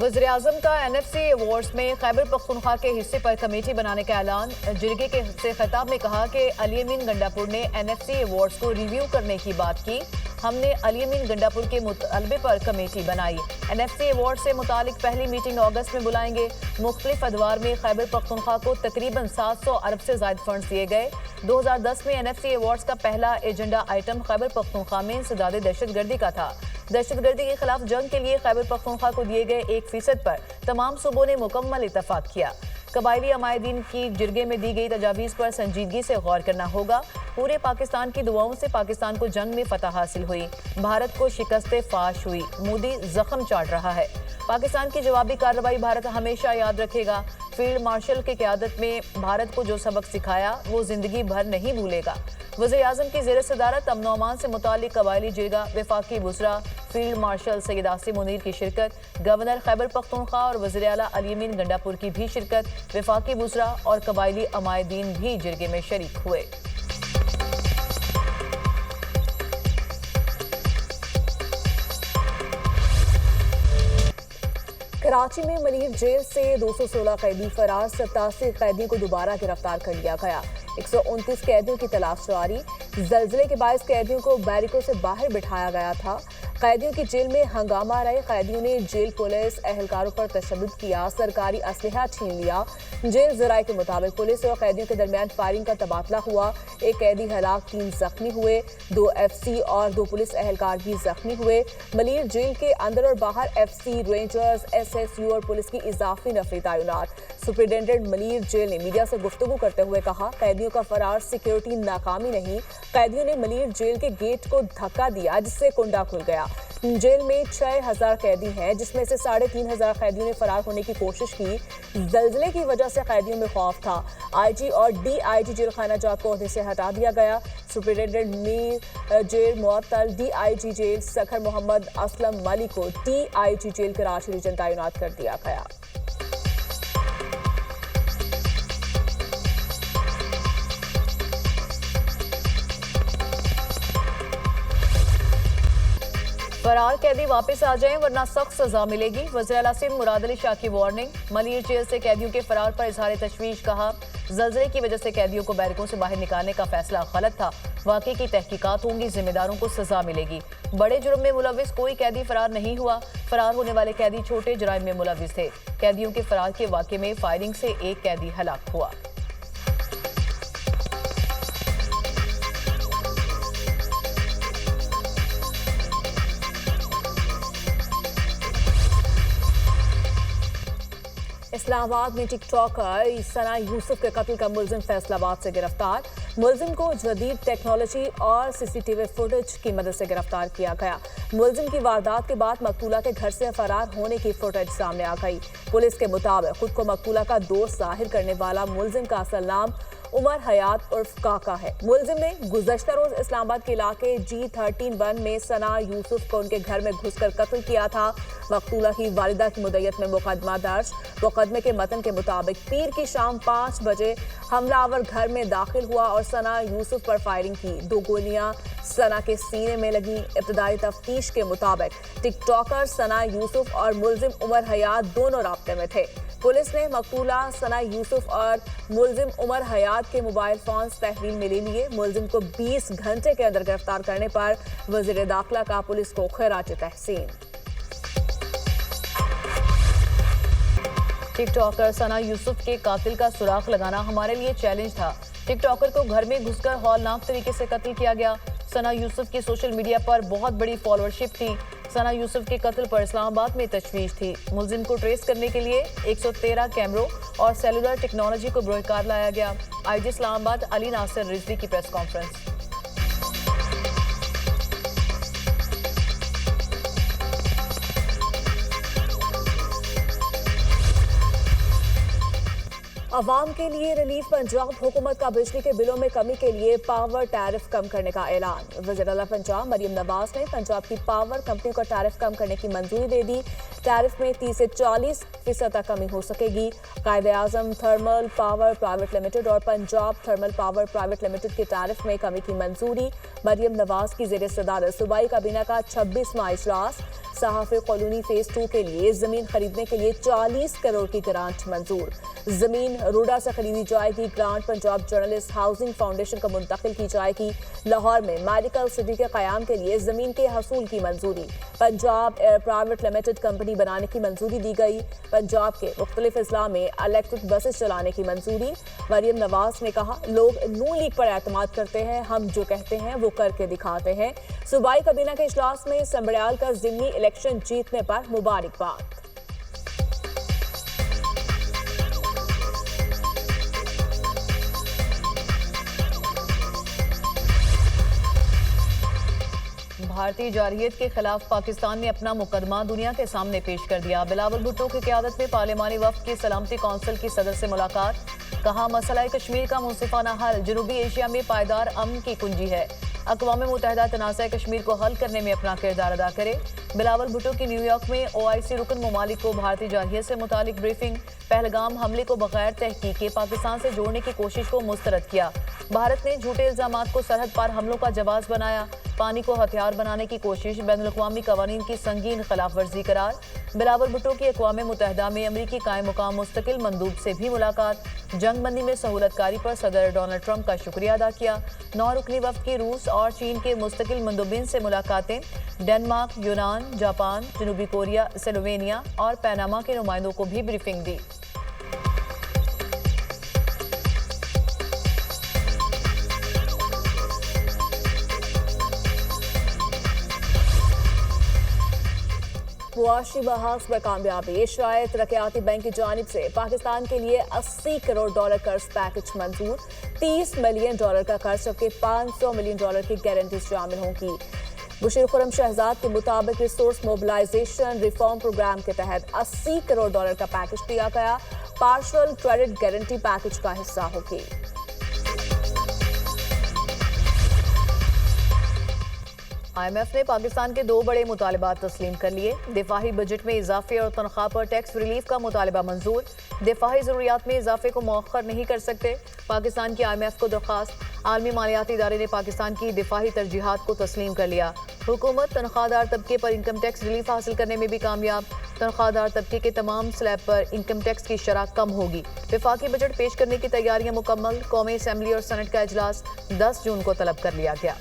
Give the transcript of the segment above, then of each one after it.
वज़ीर-ए-आज़म का NFC awards में खैबर पख्तूनख्वा के हिस्से पर कमेटी बनाने का ऐलान। जिरगे के से खिताब में कहा कि अली अमीन गंडापुर ने NFC अवार्ड्स को रिव्यू करने की बात की। हमने अली अमीन गंडापुर के मुतालबे पर कमेटी बनाई। NFC अवार्ड से मुतालिक पहली मीटिंग अगस्त में बुलाएंगे। मुख्तलिफ अदवार में खैबर पख्तूनख्वा को तकरीबन 700 अरब से ज़ायद फंड्स दिए गए। 2010 में NFC अवार्ड्स का पहला एजेंडा आइटम खैबर पख्तूनख्वा में इंसदाद दहशतगर्दी का था। दहशतगर्दी के खिलाफ जंग के लिए खैबर पख्तूनख्वा को दिए गए 1% पर तमाम सूबों ने मुकम्मल इत्तफाक किया। कबायली अमायदीन की जिरगे में दी गई तजावीज़ पर संजीदगी से गौर करना होगा। पूरे पाकिस्तान की दुआओं से पाकिस्तान को जंग में फतह हासिल हुई। भारत को शिकस्त फाश हुई। मोदी जख्म चाट रहा है। पाकिस्तान की जवाबी कार्रवाई भारत हमेशा याद रखेगा। फील्ड मार्शल की क़यादत में भारत को जो सबक सिखाया वो जिंदगी भर नहीं भूलेगा। वज़ीर-ए-आज़म की ज़ेर सदारत अमन व अमान से मुतालिक कबायली जिरगा, वफाकी बुसरा, फील्ड मार्शल सैयद आसिम मुनीर की शिरकत, गवर्नर खैबर पख्तूनख्वा और वज़ीर आला अली अमीन गंडापुर की भी शिरकत, वफाकी बुसरा और कबायली अमायदीन भी जिरगे में शरीक हुए। कराची में मलिर जेल से 216 कैदी फरार, 87 कैदियों को दोबारा गिरफ्तार कर लिया गया। 129 कैदियों की तलाश जारी। जल्जले के बायस कैदियों को बैरिकों से बाहर बिठाया गया था। कैदियों की जेल में हंगामा रहे। कैदियों ने जेल पुलिस एहलकारों पर तशद्दुद किया, सरकारी असलहा छीन लिया। जेल ज़राए के मुताबिक पुलिस और कैदियों के दरमियान फायरिंग का तबादला हुआ। एक कैदी हलाक, 3 जख्मी हुए। 2 FC और 2 पुलिस एहलकार भी जख्मी हुए। मलिर जेल के अंदर और बाहर FC, रेंजर्स, SSU और पुलिस की इजाफी नफरी तैनात। सुप्रिंटेंडेंट मलिर जेल ने मीडिया से गुफ्तगू करते हुए कहा, कैदियों का फरार सिक्योरिटी नाकामी नहीं, कैदियों ने मलिर जेल के गेट को धक्का दिया जिससे कुंडा खुल गया। जेल में 6000 कैदी हैं, जिसमें से 3500 कैदियों ने फरार होने की कोशिश की। जल्जले की वजह से कैदियों में खौफ था। IG और DIG जेल खाना जात को ओहदे से हटा दिया गया। सुप्रिंटेंडेंट मीर जेल मुअत्तल, DIG जेल सखर मोहम्मद असलम मलिक को DIG जेल कराची रीजन तैनात कर दिया गया। फरार कैदी वापस आ जाएं वरना सख्त सजा मिलेगी। वज़ीर आला सिंध मुराद अली शाह की वार्निंग। मलिर जेल से कैदियों के फरार पर इजहार तशवीश। कहा, जल्जले की वजह से कैदियों को बैरकों से बाहर निकालने का फैसला गलत था। वाकई की तहकीकात होंगी, जिम्मेदारों को सजा मिलेगी। बड़े जुर्म में मुलविस कोई कैदी फरार नहीं हुआ। फरार होने वाले कैदी छोटे जुराइम में मुलविस थे। कैदियों के फरार के वाक़े में फायरिंग से एक कैदी हलाक हुआ। इस्लामाबाद में टिकटॉकर सना यूसुफ के कत्ल का मुलजिम फैसलाबाद से गिरफ्तार। मुलजिम को जदीद टेक्नोलॉजी और CCTV फुटेज की मदद से गिरफ्तार किया गया। मुलजिम की वारदात के बाद मकतूला के घर से फरार होने की फुटेज सामने आ गई। पुलिस के मुताबिक खुद को मकतूला का दोस्त जाहिर करने वाला मुलजिम का असल नाम उमर हयात उर्फ काका है। मुलजिम ने गुज़श्ता रोज इस्लामाबाद के इलाके G13 में सना यूसुफ को उनके घर में घुसकर कत्ल किया था। मकतूला की वालिदा की मुद्दत में मुकदमा दर्ज। मुकदमे के मतन के मुताबिक पीर की शाम 5 बजे हमलावर घर में दाखिल हुआ और सना यूसुफ पर फायरिंग की। 2 गोलियां सना के सीने में लगी। इब्तदाई तफ्तीश के मुताबिक टिकटॉकर सना यूसुफ और मुलजिम उमर हयात दोनों राब्ते में थे। पुलिस ने मकतूला सना यूसुफ और मुलजिम उमर हयात के मोबाइल फोन तहवील में ले लिए। मुलजिम को 20 घंटे के अंदर गिरफ्तार करने पर वज़ीर दाखिला का पुलिस को खैराज तहसीन। टिकटॉकर सना यूसुफ के कातिल का सुराग लगाना हमारे लिए चैलेंज था। टिकटॉकर को घर में घुसकर हौलनाक तरीके से कत्ल किया गया। सना यूसुफ की सोशल मीडिया पर बहुत बड़ी फॉलोअरशिप थी। सना यूसुफ के कत्ल पर इस्लामाबाद में तशवीश थी। मुलजिम को ट्रेस करने के लिए 113 कैमरों और सेलुलर टेक्नोलॉजी को बरोकार लाया गया। IG इस्लामाबाद अली नासिर रिजवी की प्रेस कॉन्फ्रेंस। अवाम के लिए रिलीफ। पंजाब हुकूमत का बिजली के बिलों में कमी के लिए पावर टैरिफ कम करने का ऐलान। वज़ीर आला पंजाब मरियम नवाज ने पंजाब की पावर कंपनियों का टैरिफ कम करने की मंजूरी दे दी। टैरिफ में 30 से 40% तक कमी हो सकेगी। कायदे-आज़म थर्मल पावर प्राइवेट लिमिटेड और Punjab thermal power private limited के टैरिफ में कमी की मंजूरी। मरियम नवाज की ज़ेर सदारत सूबाई काबीना का 26वां इजलास। सहाफी कॉलोनी फेज 2 के लिए जमीन खरीदने के लिए 40 करोड़ की ग्रांट मंजूर। जमीन रोडा से खरीदी जाएगी। Grant Punjab journalist housing foundation को मुंतकिल की जाएगी। लाहौर में मेडिकल सिटी के कयाम के लिए जमीन के हसूल की मंजूरी। Punjab air private limited company बनाने की मंजूरी दी गई। पंजाब के मुख्तलिफ अजला में इलेक्ट्रिक बसेस चलाने की मंजूरी। मरियम नवाज ने कहा, लोग नून लीग पर एतमाद करते हैं, हम जो कहते हैं वो करके दिखाते हैं। सूबाई काबीना के इजलास में संबड़ियाल का ज़िमनी इलेक्शन जीतने पर मुबारकबाद। भारतीय जारहियत के खिलाफ पाकिस्तान ने अपना मुकदमा दुनिया के सामने पेश कर दिया। बिलावल भुट्टो की क़यादत में पार्लिमानी वफ़द की सलामती कौंसिल की सदर से मुलाकात। कहा, मसला कश्मीर का मुंसिफाना हल जनूबी एशिया में पायदार अमन की कुंजी है। अक़वाम मुत्तहिदा तनाज़ा कश्मीर को हल करने में अपना किरदार अदा करे। बिलावल भुट्टो की न्यूयॉर्क में OIC रुकन ममालिक को भारतीय जारहियत से मुतालिक ब्रीफिंग। पहलगाम हमले को बगैर तहकीक के पाकिस्तान से जोड़ने की कोशिश को मुस्तरद किया। भारत ने झूठे इल्जामात को सरहद पार हमलों का जवाब बनाया। पानी को हथियार बनाने की कोशिश बैनुल-अक़वामी कवानीन की संगीन खिलाफ वर्जी करार। बिलावल भुट्टो की अक़वाम मुत्तहिदा में अमरीकी कायम मुकाम मुस्तकिल मंदूब से भी मुलाकात। जंग बंदी में सहूलतकारी पर सदर डोनाल्ड ट्रंप का शुक्रिया अदा किया। 9 रुकनी वफ़द की रूस और चीन के मुस्तकिल मंदूबिन से मुलाकातें। डेनमार्क, यूनान, जापान, जनूबी कोरिया, स्लोवेनिया और पैनामा के नुमाइंदों को भी ब्रीफिंग दी। मुआशी बहास पर कामयाबी। एशियाई तरक्याती बैंक की जानिब से पाकिस्तान के लिए $80 करोड़ कर्ज पैकेज मंजूर। $30 मिलियन का कर्ज जबकि $500 मिलियन की गारंटी शामिल होंगी। बशीर खुर्रम शहजाद के मुताबिक रिसोर्स मोबिलाइजेशन रिफॉर्म प्रोग्राम के तहत $80 करोड़ का पैकेज दिया गया। पार्शल क्रेडिट गारंटी पैकेज का हिस्सा होगी। IMF ने पाकिस्तान के 2 बड़े मुतालबात तस्लीम कर लिए। दिफाही बजट में इजाफे और तनख्वाह पर टैक्स रिलीफ का मुतालबा मंजूर। दिफाही ज़रूरियात में इजाफे को मौखर नहीं कर सकते, पाकिस्तान की IMF को दरख्वास्त। आलमी मालियाती इदारे ने पाकिस्तान की दिफाही तरजीहात को तस्लीम कर लिया। हुकूमत तनख्वाहदार तबके पर इनकम टैक्स रिलीफ हासिल करने में भी कामयाब। तनख्वाहदार तबके के तमाम स्लैब पर इनकम टैक्स की शरह कम होगी। वफाकी बजट पेश करने की तैयारियां मुकम्मल। कौमी असम्बली और सेनेट का इजलास 10 जून को तलब कर लिया गया।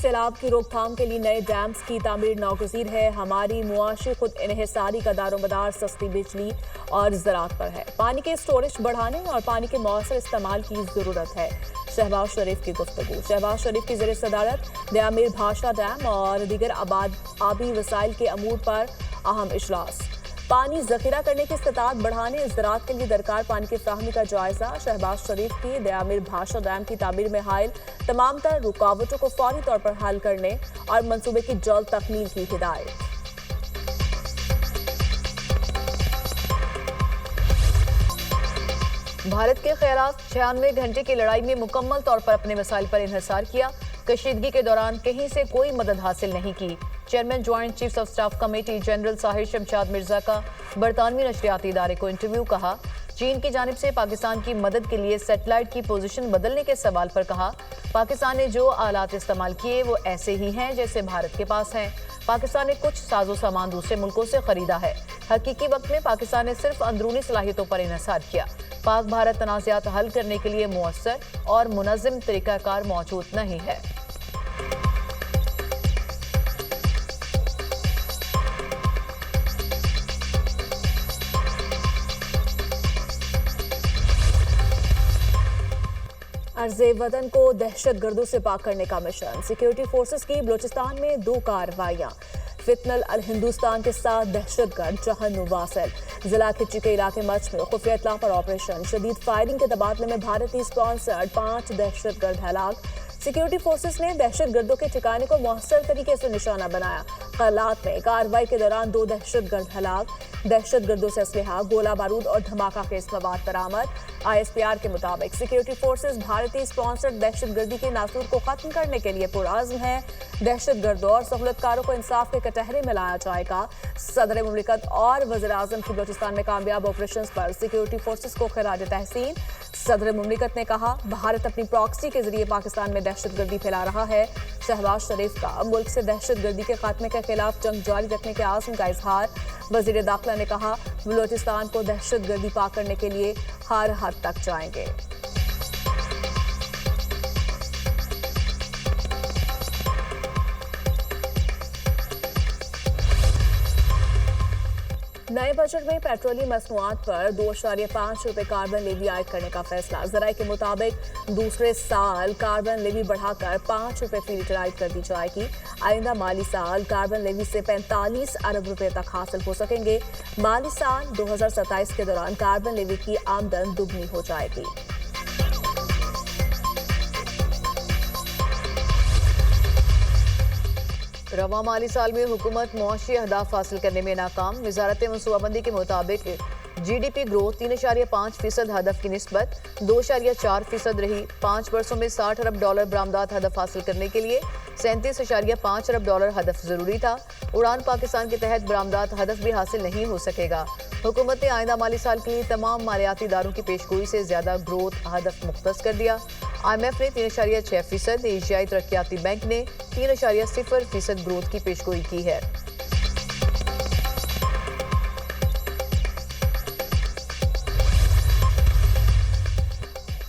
सैलाब की रोकथाम के लिए नए डैम्स की तामीर नागुज़ीर है। हमारी मुआशी खुद इन्हिसारी का दारोमदार सस्ती बिजली और ज़राअत पर है। पानी के स्टोरेज बढ़ाने और पानी के मौसर इस्तेमाल की ज़रूरत है। शहबाज शरीफ की गुफ्तगू। शहबाज शरीफ की ज़ेर सदारत दयामिर भाषा डैम और दीगर आबी वसाइल के अमूर पर अहम इजलास। पानी जखीरा करने की इस्तात बढ़ाने, ज़राअत के लिए दरकार पानी की फ्राहमी का जायजा। शहबाज शरीफ की दयामिर भाषा डैम की तामीर में हायल तमाम तर रुकावटों को फौरी तौर पर हल करने और मंसूबे की जल्द तकमील की हिदायत। भारत के खिलाफ 96 घंटे की लड़ाई में मुकम्मल तौर पर अपने मसाइल पर इन्हिसार किया। कशीदगी के दौरान कहीं से कोई मदद हासिल नहीं की। Chairman joint chiefs of staff committee general Sahir Shamshad Mirza का बरतानवी नशरियाती इदारे को इंटरव्यू। कहा, चीन की जानिब से पाकिस्तान की मदद के लिए सैटेलाइट की पोजीशन बदलने के सवाल पर कहा, पाकिस्तान ने जो आलात इस्तेमाल किए वो ऐसे ही हैं जैसे भारत के पास हैं। पाकिस्तान ने कुछ साजो सामान दूसरे मुल्कों से खरीदा है। हकीकी वक्त में पाकिस्तान ने सिर्फ अंदरूनी सलाहियतों पर इन्हिसार किया। पाक भारत तनाज़ात हल करने के लिए मुअस्सर और मुनज़्ज़म तरीक़ाकार मौजूद नहीं है। अर्ज़े वतन को दहशतगर्दों से पाक करने का मिशन। सिक्योरिटी फोर्सेस की बलूचिस्तान में 2 कार्रवाइयाँ। फितनल अल हिंदुस्तान के साथ दहशतगर्द जहन्नुम वासिल। जिला खिच्ची के इलाके मच में खुफिया इत्तला पर ऑपरेशन। शदीद फायरिंग के तबादले में भारतीय स्पॉन्सर्ड 5 दहशतगर्द हलाक। सिक्योरिटी फोर्सेस ने दहशतगर्दों के ठिकाने को मौसर तरीके से निशाना बनाया। कलात में कार्रवाई के दौरान 2 दहशतगर्द हलाक, दहशतगर्दों से असलहा, गोला बारूद और धमाका के मवाद बरामद। ISPR के मुताबिक सिक्योरिटी फोर्सेस भारतीय स्पॉन्सर्ड दहशतगर्दी के नासूर को खत्म करने के लिए पुरआज़्म है। दहशतगर्दों और सहूलतकारों को इंसाफ के कटहरे में लाया जाएगा। सदर मुमलिकत और वज़ीर-ए-आज़म की बलूचिस्तान में कामयाब ऑपरेशन पर सिक्योरिटी फोर्सेस को खिराज तहसीन। सदर मुमलिकत ने कहा, भारत अपनी प्रॉक्सी के जरिए पाकिस्तान में दहशतगर्दी फैला रहा है। शहबाज शरीफ का मुल्क से दहशतगर्दी के खात्मे के खिलाफ जंग जारी रखने के आज़म का इजहार। वज़ीर दाखिला ने कहा, बलूचिस्तान को दहशतगर्दी पाक करने के लिए हर हद तक जाएंगे। नए बजट में पेट्रोलियम मसनूआत पर 2.5 रुपए कार्बन लेवी आयद करने का फैसला। ज़राए के मुताबिक दूसरे साल कार्बन लेवी बढ़ाकर 5 रुपए फी लीटर आयद कर दी जाएगी। आइंदा माली साल कार्बन लेवी से 45 अरब रुपए तक हासिल हो सकेंगे। माली साल 2027 के दौरान कार्बन लेवी की आमदन दुगनी हो जाएगी। रवा माली साल में हुकूमत मुआशी अहदाफ हासिल करने में नाकाम। वजारत मनसूबाबंदी के मुताबिक GDP ग्रोथ 3.5% हदफ की निस्बत 2.4% रही। 5 वर्षों में $60 अरब बरामदात हदफ हासिल करने के लिए $37.5 अरब हदफ जरूरी था। उड़ान पाकिस्तान के तहत बरामदात हदफ भी हासिल नहीं हो सकेगा। हुकूमत ने आइंदा माली साल के लिए तमाम मालियाती इदारों की पेशगोई से ज्यादा ग्रोथ हदफ मुख्तस कर दिया। IMF ने 3.6%, एशियाई तरक्याती बैंक ने 3.0% ग्रोथ की पेशगोई की है।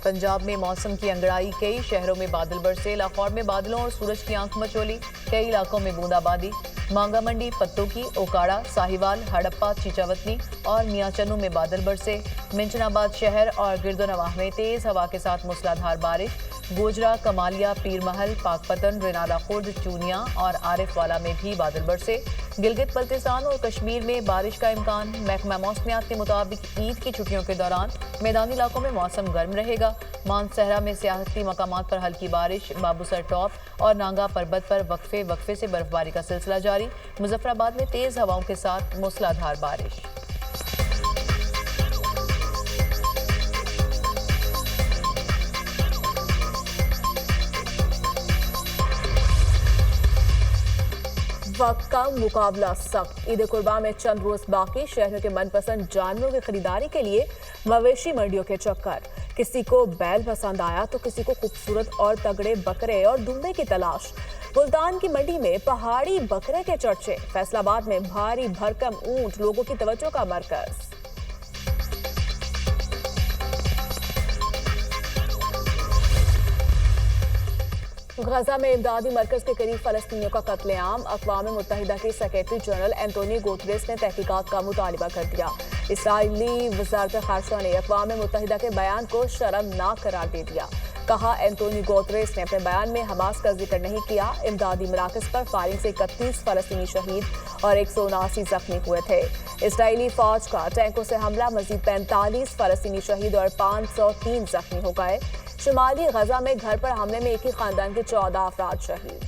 पंजाब में मौसम की अंगड़ाई, कई शहरों में बादल बरसे। लाहौर में बादलों और सूरज की आंख मचोली, कई इलाकों में बूंदाबांदी। मांगा मंडी, पत्तोकी, ओकाड़ा, साहिवाल, हड़प्पा, चीचावतनी और मियाचन्नू में बादल बरसे। मिंचनाबाद शहर और गिरदोनवाह में तेज हवा के साथ मूसलाधार बारिश। गोजरा, कमालिया, पीरमहल, पाकपतन, रेनाला खुर्द, चूनिया और आरिफवाला में भी बादल बरसे। गिलगित बल्तिस्तान और कश्मीर में बारिश का इम्कान। महकमा मौसमियात के मुताबिक ईद की छुट्टियों के दौरान मैदानी इलाकों में मौसम गर्म रहेगा। मानसहरा में सियाहती मकामात पर हल्की बारिश। बाबूसर टॉप और नांगा पर्वत पर वक्फे से बर्फबारी का सिलसिला जारी। मुजफ्फराबाद में तेज हवाओं के साथ मूसलाधार बारिश। वक्त का मुकाबला सख्त। ईद कुर्बान में चंद रोज बाकी। शहरों के मनपसंद जानवरों की खरीदारी के लिए मवेशी मंडियों के चक्कर। किसी को बैल पसंद आया तो किसी को खूबसूरत और तगड़े बकरे और दुम्बे की तलाश। मुल्तान की मंडी में पहाड़ी बकरे के चर्चे। फैसलाबाद में भारी भरकम ऊंट लोगों की तवज्जो का मरकज। गजा में इमदादी मरकज के करीब फलस्तीनियों का कत्लेआम। अक़वाम मुत्तहिदा के सेक्रेटरी जनरल एंटोनियो गुतरेस ने तहकीकात का मुतालबा कर दिया। इसराइली वज़ारत ख़ारजा ने अक़वाम मुत्तहिदा के बयान को शर्मनाक करार दे दिया। कहा, एंटोनियो गुतरेस ने अपने बयान में हमास का जिक्र नहीं किया। इमदादी मराकज़ पर फायरिंग से 31 फ़लस्तीनी शहीद और 179 जख्मी हुए थे। इसराइली फौज का टैंकों से हमला, मजीद 45 फ़लस्तीनी शहीद और 503 जख्मी हो गए। शुमाली गजा में घर पर हमले में एक ही खानदान के 14 अफराद शहीद।